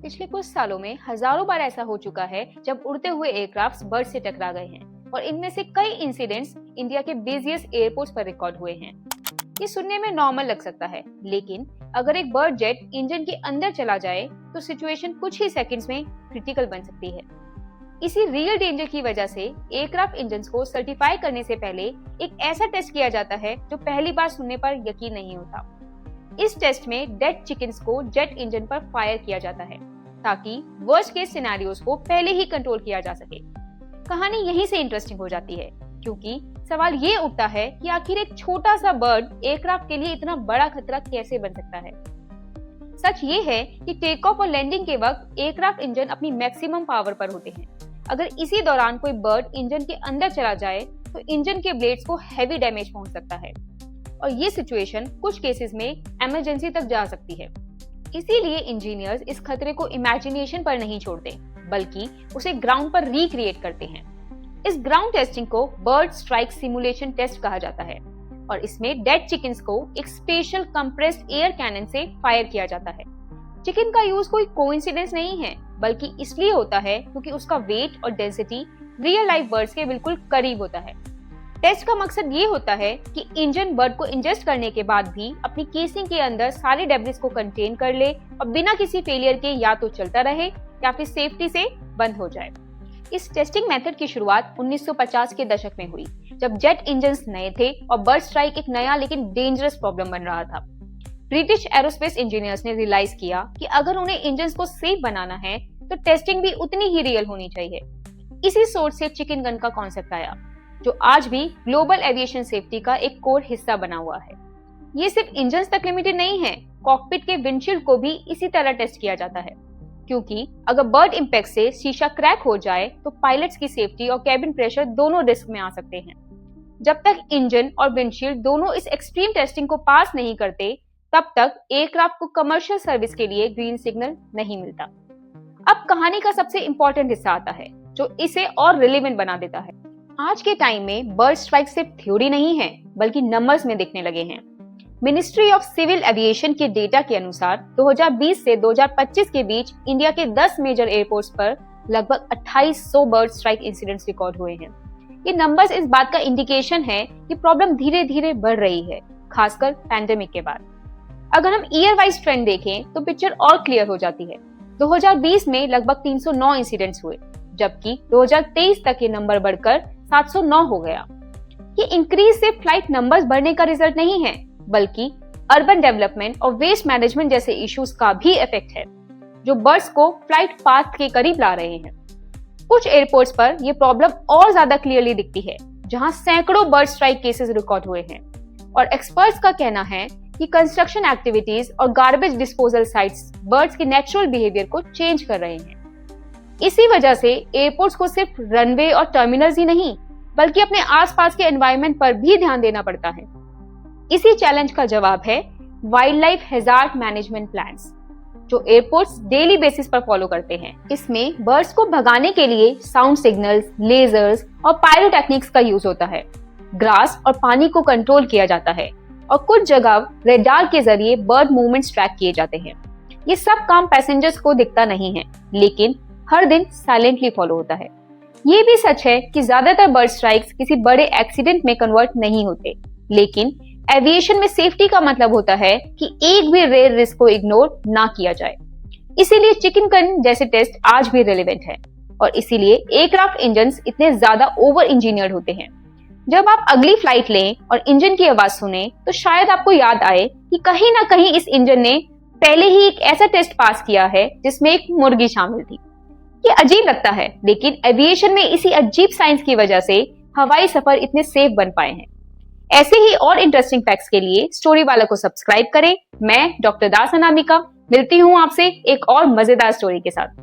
पिछले कुछ सालों में हजारों बार ऐसा हो चुका है जब उड़ते हुए एयरक्राफ्ट बर्ड से टकरा गए हैं और इनमें से कई इंसिडेंट्स इंडिया के बिजिएस्ट एयरपोर्ट्स पर रिकॉर्ड हुए हैं। ये सुनने में नॉर्मल लग सकता है, लेकिन अगर एक बर्ड जेट इंजन के अंदर चला जाए तो सिचुएशन कुछ ही सेकंड्स में क्रिटिकल बन सकती है। इसी रियल डेंजर की वजह से एयरक्राफ्ट इंजन्स को सर्टिफाई करने से पहले एक ऐसा टेस्ट किया जाता है जो पहली बार सुनने पर यकीन नहीं होता। इस टेस्ट में डेड चिकन्स को जेट इंजन पर फायर किया जाता है ताकि वर्स्ट केस सिनेरियोस को पहले ही कंट्रोल किया जा सके। कहानी यहीं से इंटरेस्टिंग हो जाती है, क्योंकि सवाल ये उठता है कि आखिर एक छोटा सा बर्ड एयरक्राफ्ट के लिए इतना बड़ा खतरा कैसे बन सकता है। सच ये है कि टेक ऑफ और लैंडिंग के वक्त एयरक्राफ्ट इंजन अपनी मैक्सिमम पावर पर होते हैं। अगर इसी दौरान कोई बर्ड इंजन के अंदर चला जाए तो इंजन के ब्लेड्स को हैवी डैमेज पहुंच सकता है और ये सिचुएशन कुछ केसेस में इमरजेंसी तक जा सकती है। इसीलिए इंजीनियर्स इस खतरे को इमेजिनेशन पर नहीं छोड़ते, बल्कि उसे ग्राउंड पर रिक्रिएट करते हैं। इस ग्राउंड टेस्टिंग को बर्ड स्ट्राइक सिमुलेशन टेस्ट कहा जाता है और इसमें डेड चिकन्स को एक स्पेशल कंप्रेस्ड एयर कैनन से फायर किया जाता है। चिकन का यूज कोई कोइंसिडेंस नहीं है, बल्कि इसलिए होता है क्योंकि उसका वेट और डेंसिटी रियल लाइफ बर्ड्स के बिल्कुल करीब होता है। टेस्ट का मकसद ये होता है कि इंजन बर्ड को इंजेस्ट करने के बाद भी अपनी केसिंग के अंदर सारे डेब्रिस को कंटेन कर ले और बिना किसी फेलियर के या तो चलता रहे या फिर सेफ्टी से बंद हो जाए। इस टेस्टिंग मेथड की शुरुआत 1950 के दशक में हुई, जब जेट इंजन्स नए थे और बर्ड स्ट्राइक एक नया लेकिन डेंजरस प्रॉब्लम बन रहा था। ब्रिटिश एरोस्पेस इंजीनियर्स ने रियलाइज किया कि अगर उन्हें इंजन्स को सेफ बनाना है तो टेस्टिंग भी उतनी ही रियल होनी चाहिए। इसी सोच से चिकन गन का कॉन्सेप्ट आया, जो आज भी ग्लोबल एविएशन सेफ्टी का एक कोर हिस्सा बना हुआ है। ये सिर्फ इंजन्स तक लिमिटेड नहीं है, कॉकपिट के विंडशील्ड को भी इसी तरह टेस्ट किया जाता है, क्योंकि अगर बर्ड इंपैक्ट से शीशा क्रैक हो जाए तो पायलट्स की सेफ्टी और कैबिन प्रेशर दोनों रिस्क में आ सकते हैं। जब तक इंजन और विंडशील्ड दोनों इस एक्सट्रीम टेस्टिंग को पास नहीं करते, तब तक एयरक्राफ्ट को कमर्शियल सर्विस के लिए ग्रीन सिग्नल नहीं मिलता। अब कहानी का सबसे इंपॉर्टेंट हिस्सा आता है, जो इसे और रिलेवेंट बना देता है। आज के टाइम में बर्ड स्ट्राइक सिर्फ थ्योरी नहीं है, बल्कि नंबर्स में दिखने लगे हैं। मिनिस्ट्री ऑफ सिविल एविएशन के डेटा के अनुसार 2020 से 2025 के बीच इंडिया के 10 मेजर एयरपोर्ट्स पर लगभग 2800 बर्ड स्ट्राइक इंसिडेंट्स रिकॉर्ड हुए हैं। ये नंबर्स इस बात का इंडिकेशन है कि प्रॉब्लम धीरे धीरे बढ़ रही है, खासकर पैंडेमिक के बाद। अगर हम ईयर वाइज ट्रेंड देखें तो पिक्चर और क्लियर हो जाती है। 2020 में लगभग 309 इंसिडेंट्स हुए, जबकि 2023 तक ये नंबर बढ़कर 709 हो गया। ये इंक्रीज सिर्फ फ्लाइट नंबर्स बढ़ने का रिजल्ट नहीं है, बल्कि अर्बन डेवलपमेंट और वेस्ट मैनेजमेंट जैसे इश्यूज का भी इफेक्ट है, जो बर्ड्स को फ्लाइट पाथ के करीब ला रहे हैं। कुछ एयरपोर्ट्स पर यह प्रॉब्लम और ज्यादा क्लियरली दिखती है, जहां सैकड़ों बर्ड स्ट्राइक केसेस रिकॉर्ड हुए हैं और एक्सपर्ट्स का कहना है कि कंस्ट्रक्शन एक्टिविटीज और गार्बेज डिस्पोजल साइट्स बर्ड्स के नेचुरल बिहेवियर को चेंज कर रहे हैं। इसी वजह से एयरपोर्ट्स को सिर्फ रनवे और टर्मिनल्स ही नहीं, बल्कि अपने आसपास के एनवायरनमेंट पर भी ध्यान देना पड़ता है। इसी चैलेंज का जवाब है wild life hazard management plans, जो एयरपोर्ट्स डेली बेसिस पर फॉलो करते हैं। इसमें बर्ड्स को भगाने के लिए साउंड सिग्नल्स, लेजर्स और पायरोटेक्निक्स का यूज होता है। ग्रास और पानी को कंट्रोल किया जाता है और कुछ जगह रेडार के जरिए बर्ड मूवमेंट्स ट्रैक किए जाते हैं। ये सब काम पैसेंजर्स को दिखता नहीं है, लेकिन हर दिन साइलेंटली फॉलो होता है। ये भी सच है कि ज्यादातर बर्ड स्ट्राइक्स किसी बड़े एक्सीडेंट में कन्वर्ट नहीं होते, लेकिन एविएशन में सेफ्टी का मतलब होता है कि एक भी रेयर रिस्क को इग्नोर ना किया जाए। इसीलिए चिकन गन जैसे टेस्ट आज भी रिलेवेंट है और इसीलिए एयरक्राफ्ट इंजन्स इतने ज्यादा ओवर इंजीनियर्ड होते हैं। जब आप अगली फ्लाइट लें और इंजन की आवाज सुने तो शायद आपको याद आए कि कहीं ना कहीं इस इंजन ने पहले ही एक ऐसा टेस्ट पास किया है जिसमें एक मुर्गी शामिल थी। ये अजीब लगता है, लेकिन एविएशन में इसी अजीब साइंस की वजह से हवाई सफर इतने सेफ बन पाए हैं। ऐसे ही और इंटरेस्टिंग फैक्ट्स के लिए स्टोरी वाला को सब्सक्राइब करें। मैं डॉक्टर दास अनामिका मिलती हूँ आपसे एक और मजेदार स्टोरी के साथ।